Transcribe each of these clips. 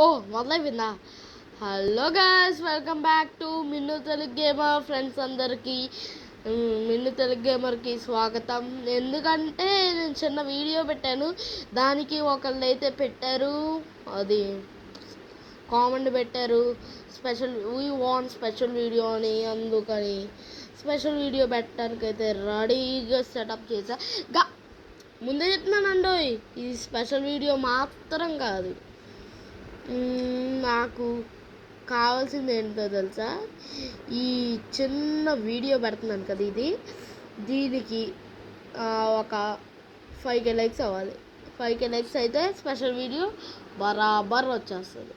ఓ మొదలైపోయిందా? Hello guys, welcome back to Minnu Telugu gamer friends అందరికీ. మిన్ను తెలుగు గేమర్కి స్వాగతం. ఎందుకంటే నేను చిన్న వీడియో పెట్టాను, దానికి ఒకళ్ళు అయితే పెట్టారు, అది కామెంట్ పెట్టారు, special we want special video అని. అందుకని స్పెషల్ వీడియో పెట్టడానికి అయితే రెడీగా సెటప్ చేశా. ముందే చెప్తున్నానండి, ఇది స్పెషల్ వీడియో మాత్రం కాదు. నాకు కావాల్సింది ఏంటో తెలుసా? ఈ చిన్న వీడియో పెడుతున్నాను కదా, దీనికి ఒక 5K లైక్స్ అవ్వాలి. 5K లైక్స్ అయితే స్పెషల్ వీడియో బరాబర్ వచ్చేస్తుంది.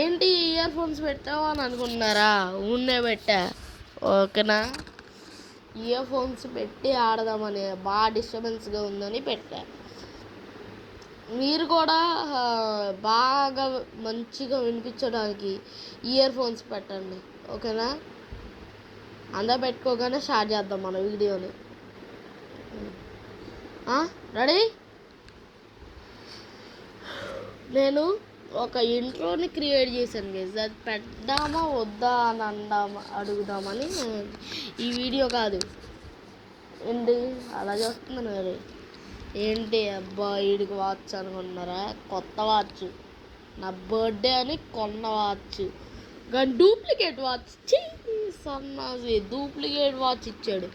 ఏంటి ఇయర్ ఫోన్స్ పెట్టావు అని అనుకుంటున్నారా? ఉన్నే పెట్టా, ఓకేనా? ఇయర్ ఫోన్స్ పెట్టి ఆడదామని, బాగా డిస్టర్బెన్స్గా ఉందని పెట్టా. మీరు కూడా బాగా మంచిగా వినిపించడానికి ఇయర్ ఫోన్స్ పెట్టండి, ఓకేనా? అందరూ పెట్టుకోగానే స్టార్ట్ చేద్దాం మన వీడియోని. రెడీ? నేను ఒక ఇంట్రోని క్రియేట్ చేశాను గైస్, అది పెడదామా వద్దా అని అడుగుదామని. ఈ వీడియో కాదు ఏంటి అలా చేస్తున్నాను మరి. ఏంటి అబ్బా, వీడికి వాచ్ అనుకున్నారా? కొత్త వాచ్, నా బర్త్డే అని కొన్న వాచ్, కానీ డూప్లికేట్ వాచ్ సన్నాసి. డూప్లికేట్ వాచ్ ఇచ్చాడు.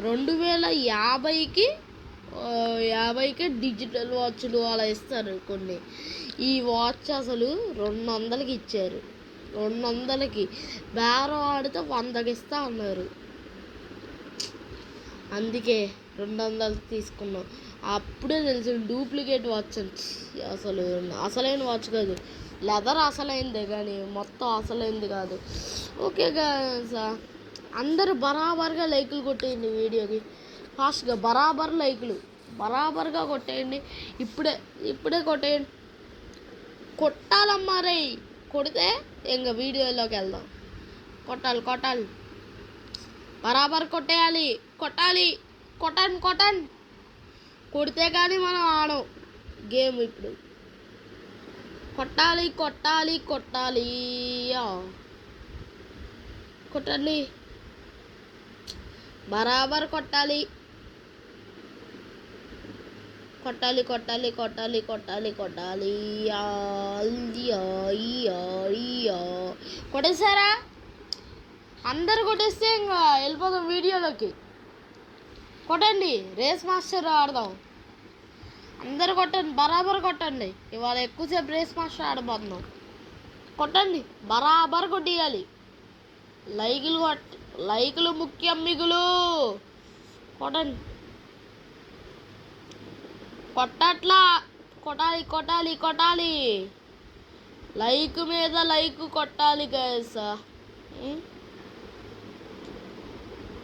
2050కి డిజిటల్ వాచ్లు అలా ఇస్తారు కొన్ని. ఈ వాచ్ అసలు 200కి ఇచ్చారు. 200కి బేరం ఆడితే 100కి ఇస్తా అన్నారు. అందుకే 200 తీసుకున్నాం. అప్పుడే తెలిసి డూప్లికేట్ వాచ్ అని. అసలు అసలైన వాచ్ కాదు, లెదర్ అసలైందే కానీ మొత్తం అసలైంది కాదు. ఓకే గాయ్స్, అందరూ బరాబర్గా లైకులు కొట్టేయండి వీడియోకి. ఫాస్ట్గా బరాబర్గా కొట్టేయండి. ఇప్పుడే కొట్టేయండి. కొట్టాలమ్మా రే, కొడితే ఇంకా వీడియోలోకి వెళ్దాం. కొట్టాలి, బరాబర్ కొట్టేయాలి. కొట్టండి. కొడితే కానీ మనం ఆడం గేమ్. ఇప్పుడు కొట్టాలి. కొట్టండి, బరాబర్ కొట్టాలి. కొట్టేశారా? అందరు కొట్టేస్తే ఇంకా వెళ్ళిపోదాం వీడియోలోకి. కొట్టండి, రేస్ మాస్టర్ ఆడదాం. అందరు కొట్టండి, బరాబర్ కొట్టండి. ఇవాళ ఎక్కువసేపు రేస్ మాస్టర్ ఆడబోతున్నాం. కొట్టండి, బరాబర్ కొట్టేయాలి. లైకులు ముఖ్యం మిగులు. కొట్టండి, కొట్టట్లా. కొట్టాలి. లైక్ మీద లైక్ కొట్టాలి గైస్.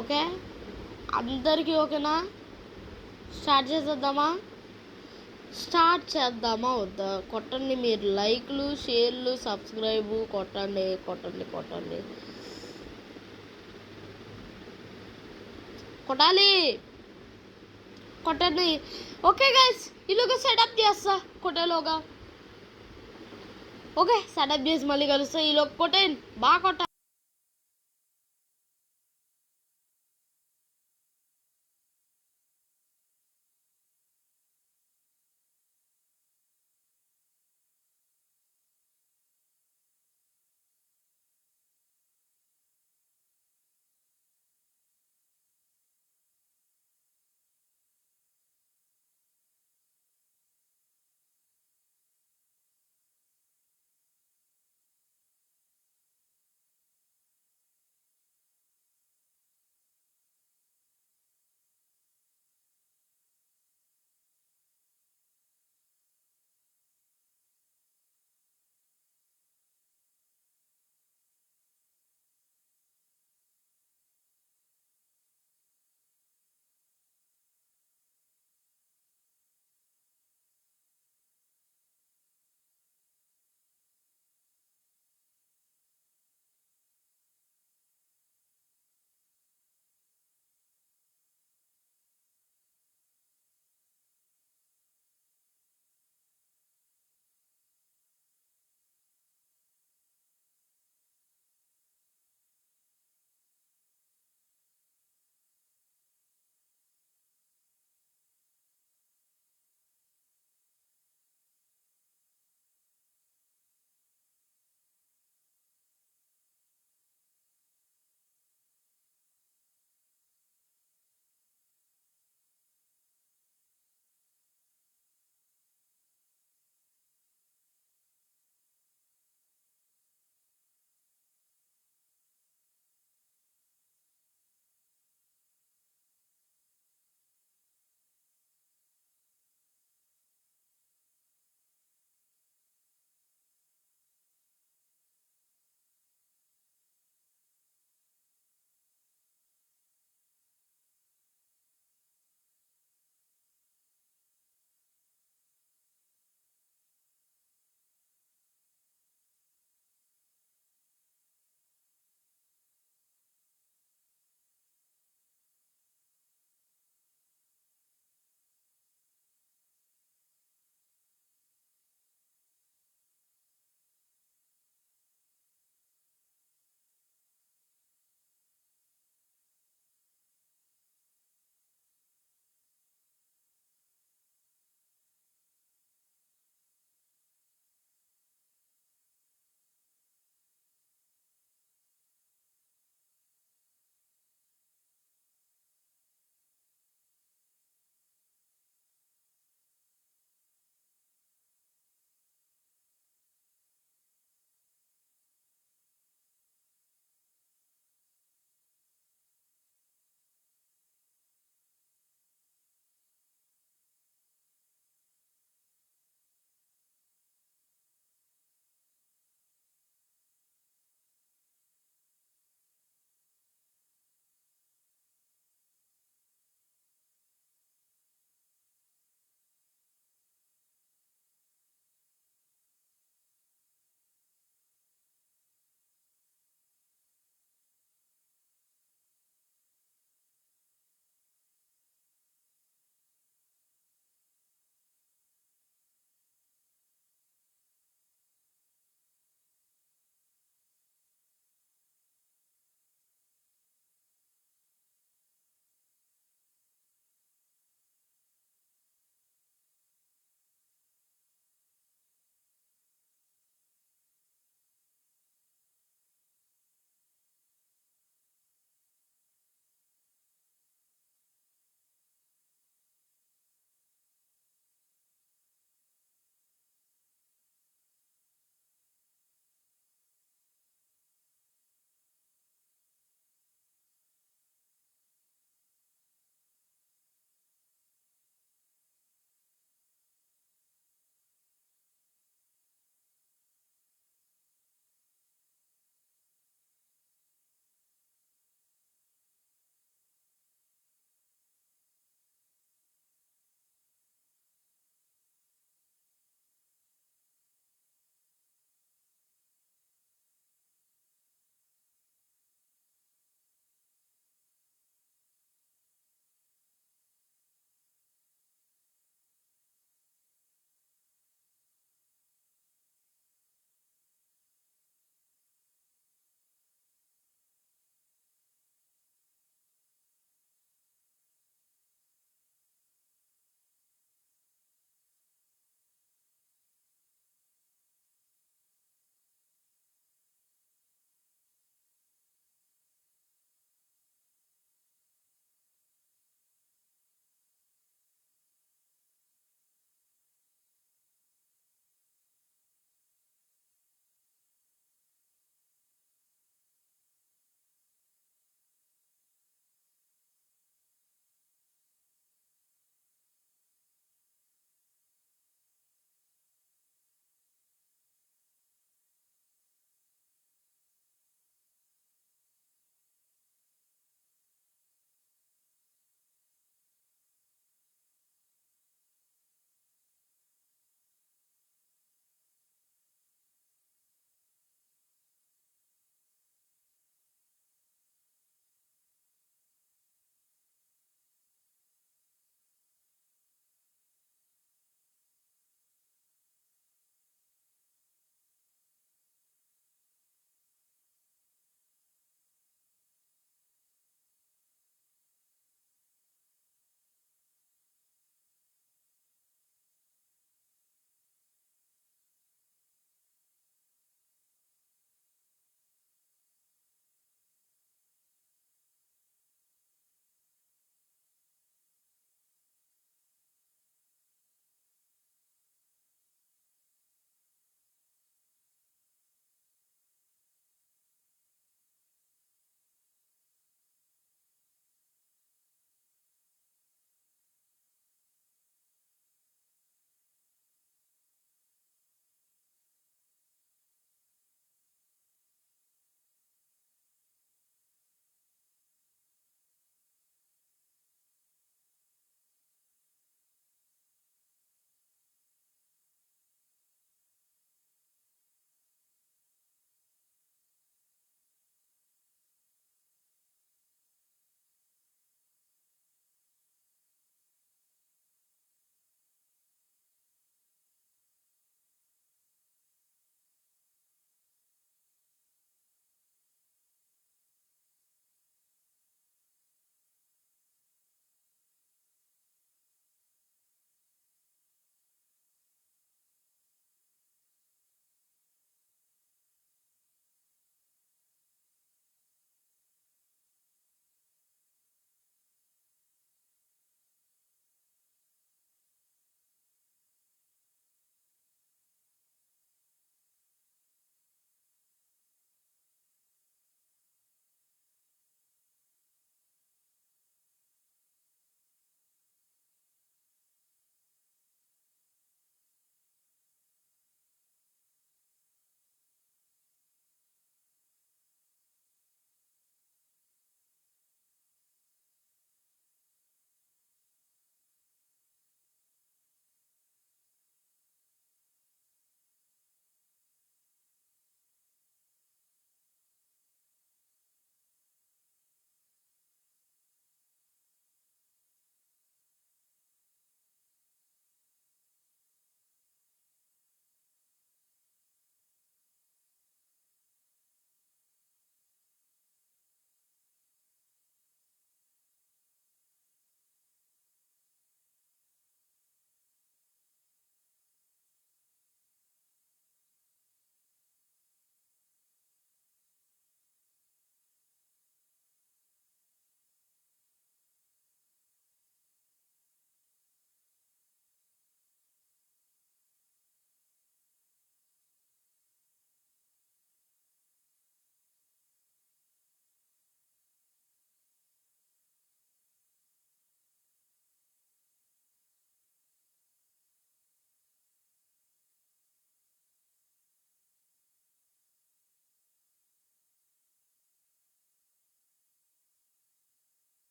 ఓకే, అందరికీ ఓకేనా? స్టార్ట్ చేద్దామా వద్దా? కొట్టండి మీరు, లైక్లు, షేర్లు, సబ్స్క్రైబ్ కొట్టండి. కొట్టండి. ఓకే గైస్, ఇలాగ సెటప్ చేస్తా కొట్టేలోగా. ఓకే, సెటప్ చేసి మళ్ళీ కలుస్తా. ఈలోగా కొట్టండి, బాగా కొట్టాలి.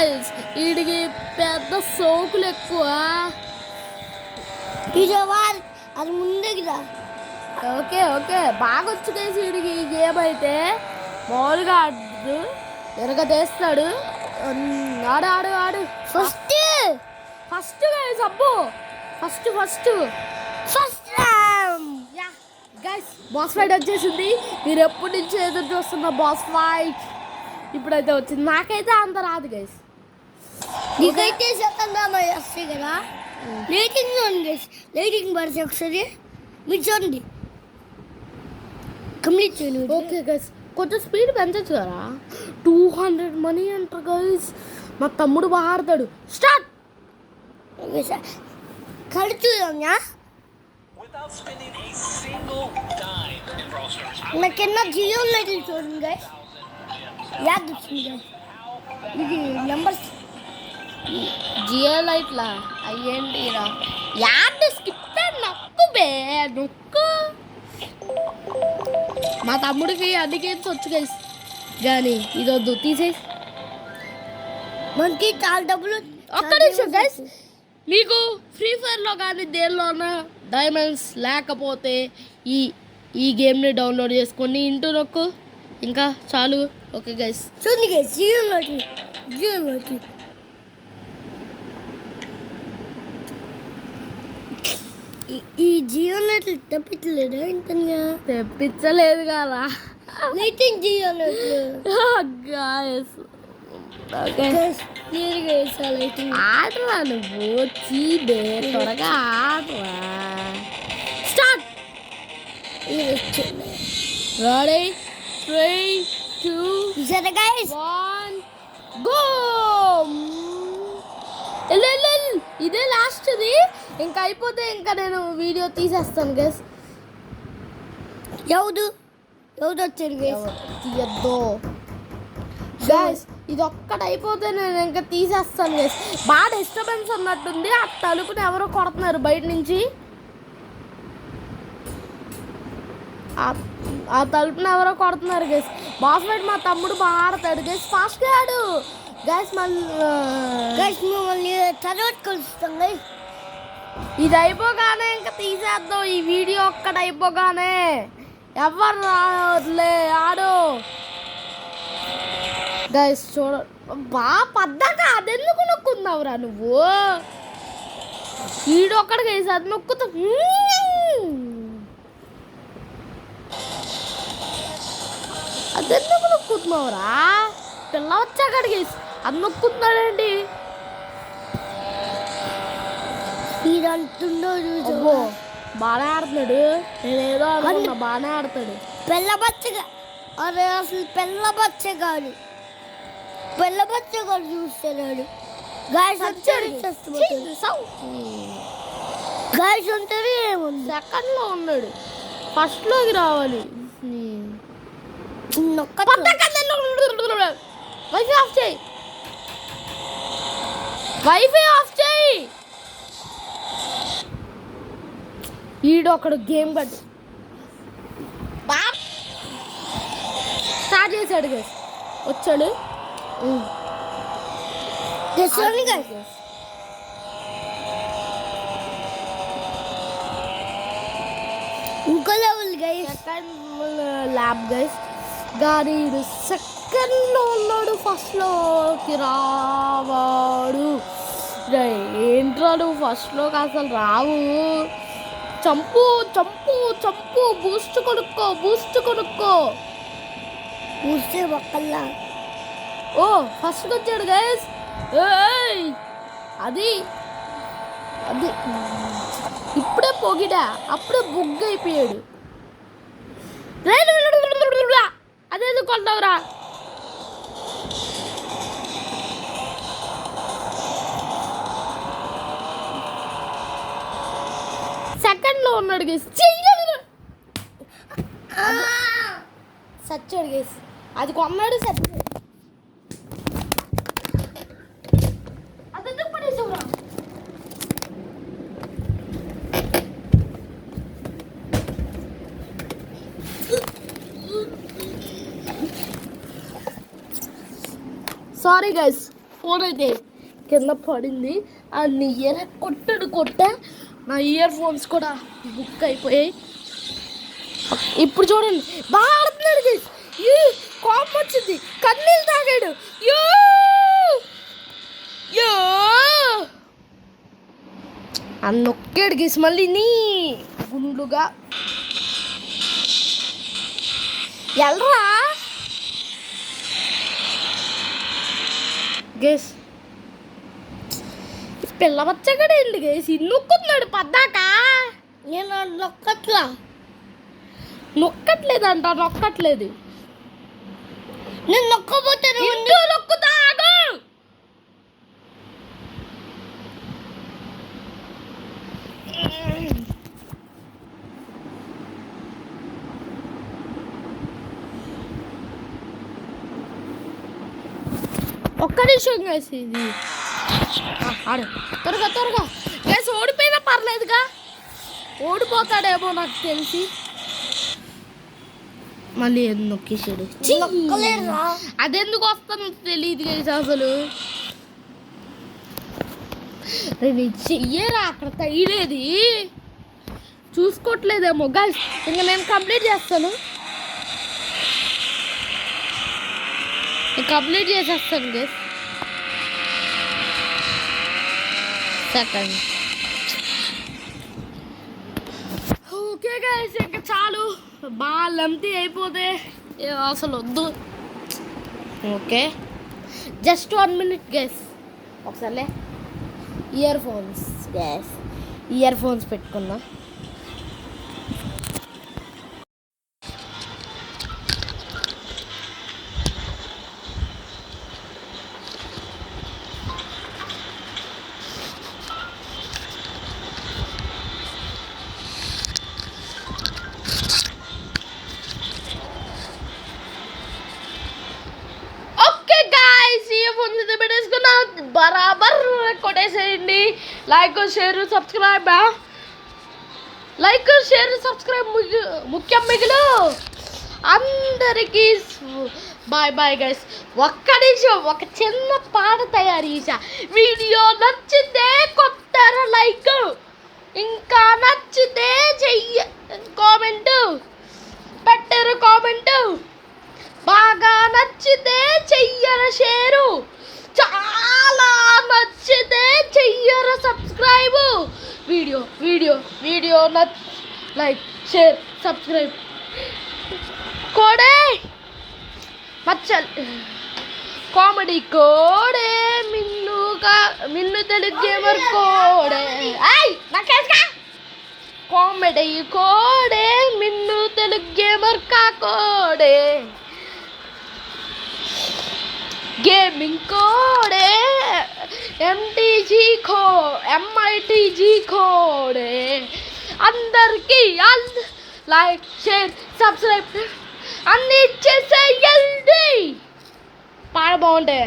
గైస్ వీడికి పెద్ద సోకులు ఎక్కువ. అది ముందే కదా. ఓకే ఓకే బాగా వచ్చు గైస్ వీడికి ఈ గేమ్ అయితే. మామూలుగా ఆడు ఎరగదేస్తాడు. ఆడు ఆడు ఆడు ఫస్ట్ ఫస్ట్ గైస్. అబ్బో first first first guys boss fight వచ్చేసింది. మీరు ఎప్పటి నుంచి ఎదురు చూస్తున్న బాస్ ఫైట్ ఇప్పుడైతే వచ్చింది. నాకైతే అంత రాదు గైస్. నీకైతే సెకండ్ వస్తాయి కదా. లైటింగ్ చూడండి గైస్, లైటింగ్ పడితే ఒకసారి మీరు చూడండి కంప్లీట్ చేయండి. ఓకే గైస్ కొంచెం స్పీడ్ పెంచచ్చు కదా. 200 మనీ అంటారు గైస్. మా తమ్ముడు బాగా ఆడతాడు. స్టార్ట్. ఓకే సార్ కళ్ళు చూద్దాం. నాకెన్న జియో లైట్లు చూడండి గైస్. యాద్ వచ్చింది గైస్. ఇది నెంబర్స్ జియో లైట్లా అయ్యేంటి రా. యాడ్ స్కిప్ నొక్కు బే నొక్కు. మా తమ్ముడికి అన్ని గేమ్స్ వచ్చు గైస్, కానీ ఇది వద్దు తీసేసి. మనకి చాలా డబ్బులు. ఒక్క నిమిషం గైస్, మీకు ఫ్రీ ఫైర్లో కానీ దేనిలోనా డైమండ్స్ లేకపోతే ఈ ఈ గేమ్ని డౌన్లోడ్ చేసుకొని ఇంటూ నొక్కు, ఇంకా చాలు. ఓకే గైస్ చూడండి గైస్ జియో లైట్లు, జియో లైట్లు. ఈ జియో లైట్లు తెప్పించలేదా ఇంతగా? తెప్పించలేదు కదా లైటింగ్ జియో లైట్లు గాయస్. క్లియర్గా వేసా లైటింగ్. ఆడరా నువ్వు చీబే, త్వరగా ఆడరా. స్టార్ట్. ఇది వచ్చింది. రెడీ 3 2 సరే గైస్ 1 గో. ఇదే లాస్ట్ది, ఇంకా అయిపోతే ఇంకా నేను వీడియో తీసేస్తాను గైస్. ఎవరు వచ్చారు గైస్? తీయద్దు గైస్, ఇది ఒక్కటి అయిపోతే నేను ఇంకా తీసేస్తాను గైస్. బాగా డిస్టర్బెన్స్ ఉన్నట్టుంది. ఆ తలుపుని ఎవరో కొడుతున్నారు బయట నుంచి. ఆ తలుపుని ఎవరో కొడుతున్నారు గైస్. బాస్ ఫైట్ మా తమ్ముడు బాగా ఆడతాడు గైస్. ఫాస్ట్గా ఆడు గైస్. మిమ్మల్ని తర్వాత కలుస్తాం గైస్. ఇది అయిపోగానే ఇంకా తీసేద్దాం. ఈ వీడియో ఒక్కటి అయిపోగానే ఎవరు రావట్లే ఆడు గైస్. చూడ బాగా పద్దాక అదెందుకు నొక్కుందావురా నువ్వు. ఈడొక్కడికి వేసి అది నొక్కుతా. అదెందుకు నొక్కుతున్నావురా. పిల్ల వచ్చాకడికి వేసి అది నొక్కుతున్నాడండి. ఇదంతుండో చూసి బాగా ఆడుతున్నాడు. నేనేదో అనుకున్నా బాగానే ఆడతాడు. పెళ్ళబచ్చగా అరే అసలు పెళ్ళబచ్చగాడు చూస్తున్నాడు. గాయస్ ఉంటారు ఏముంది. సెకండ్లో ఉన్నాడు, ఫస్ట్లోకి రావాలి. వైఫై ఆఫ్ చేయి, వైఫై ఆఫ్ చేయి. ఈడు ఒకడు గేమ్ కట్టు స్టార్ట్ చేశాడు గైస్. వచ్చాడు ఇంకో level guys. Second lab guys. కానీ సెకండ్లో ఉన్నాడు, ఫస్ట్లోకి రావాడు. ఏంట్రా నువ్వు ఫస్ట్లోకి అసలు రావు. చంపు చంపు చంపు. బూస్ట్ కొనుక్కో, బూస్ట్ కొనుక్కో. చూస్తే ఒక్కల్లా. ఓ ఫస్ట్కి వచ్చాడు గైస్. అది అది ఇప్పుడే పొగిడా, అప్పుడే బుగ్ అయిపోయాడు. అదేందుకు కొన్నావురా. సెకండ్లో ఉన్నాడు గైస్. సచ్చాడు గైస్. అది కొన్నాడు సచ్చాడు. అదెందుకు పడేసావురా. సారీ గైస్, ఫోన్ అయితే కింద పడింది. ఆ ఇయర్ కొట్టా నా ఇయర్ ఫోన్స్ కూడా బుక్ అయిపోయాయి. ఇప్పుడు చూడండి బాగా ఆడుతున్నాడు గైస్. కోపం వచ్చింది, కన్నీళ్ళు తాగాడు. యో యో అని నొక్కాడు గైస్. మళ్ళీ నీ గుండుగా ఎల్రా గేస్. పిల్ల వచ్చాకడే ఏంటి గేస్, నొక్కుతున్నాడు పద్దాక. నేను నొక్కట్లేదు. నేను నొక్కబోతే నొక్కుతాడు. ఒక్క నిమిషం గేస్, ఇది ఆడు త్వరగా గేస్. ఓడిపోయినా పర్లేదుగా, ఓడిపోతాడేమో నాకు తెలిసి. మళ్ళీ ఎందుకు నొక్కేసాడు? అదెందుకు వస్తుందో తెలియదు గైస్ అసలు. నేను చెయ్యరా అక్కడ తగిలేది చూసుకోవట్లేదేమో గైస్. ఇంకా నేను కంప్లీట్ చేస్తాను, గైస్. సెకండ్ ఓకే గైస్, ఇంకా చాలు. బాగా లెంతీ అయిపోతే అసలు వద్దు. Okay, just 1 minute guys. ఒకసారి ఇయర్ ఫోన్స్ పెట్టుకున్నా. బరాబర్ కొట్టేసేయండి. లైక్ షేర్ సబ్స్క్రైబ్ ముఖ్యం. మిగులు అందరికీ బాయ్ గైస్. ఒక్క నిమిషం, ఒక చిన్న పాట తయారు చేసా. వీడియో నచ్చితే కొట్టారా లైక్, ఇంకా నచ్చితే కామెంట్ పెట్టారు. బాగా నచ్చితే చెయ్యర షేరు, చాలా నచ్చితే చెయ్యర subscribe. Video like share subscribe కోడే మచ్చల్ కామెడీ కోడే మిన్ను తెలుగు గేమర్ కోడే. కామెడీ కోడే మిన్ను తెలుగు గేమర్ కోడే. గేమింగ్ కోడే MITG కోడే. అందరికీ లైక్ షేర్ సబ్స్క్రైబ్ అన్నీ ఇచ్చేసేయండి. పాట బాగుంటే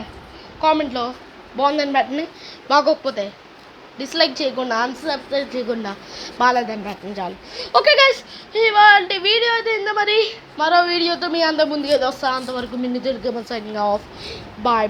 కామెంట్లో బాగుందని పెట్టండి, బాగోకపోతే డిస్లైక్ చేయకుండా అన్సబ్స్క్రైబ్ చేయకుండా బాగాలేదని పెట్టండి చాలు. ఓకే గైస్, ఇవాళ వీడియో అయితే ఇంత. మరి మరో వీడియోతో మీ అందరి ముందుగా వస్తా. అంతవరకు Minnu Telugu gamer signing off. Bye.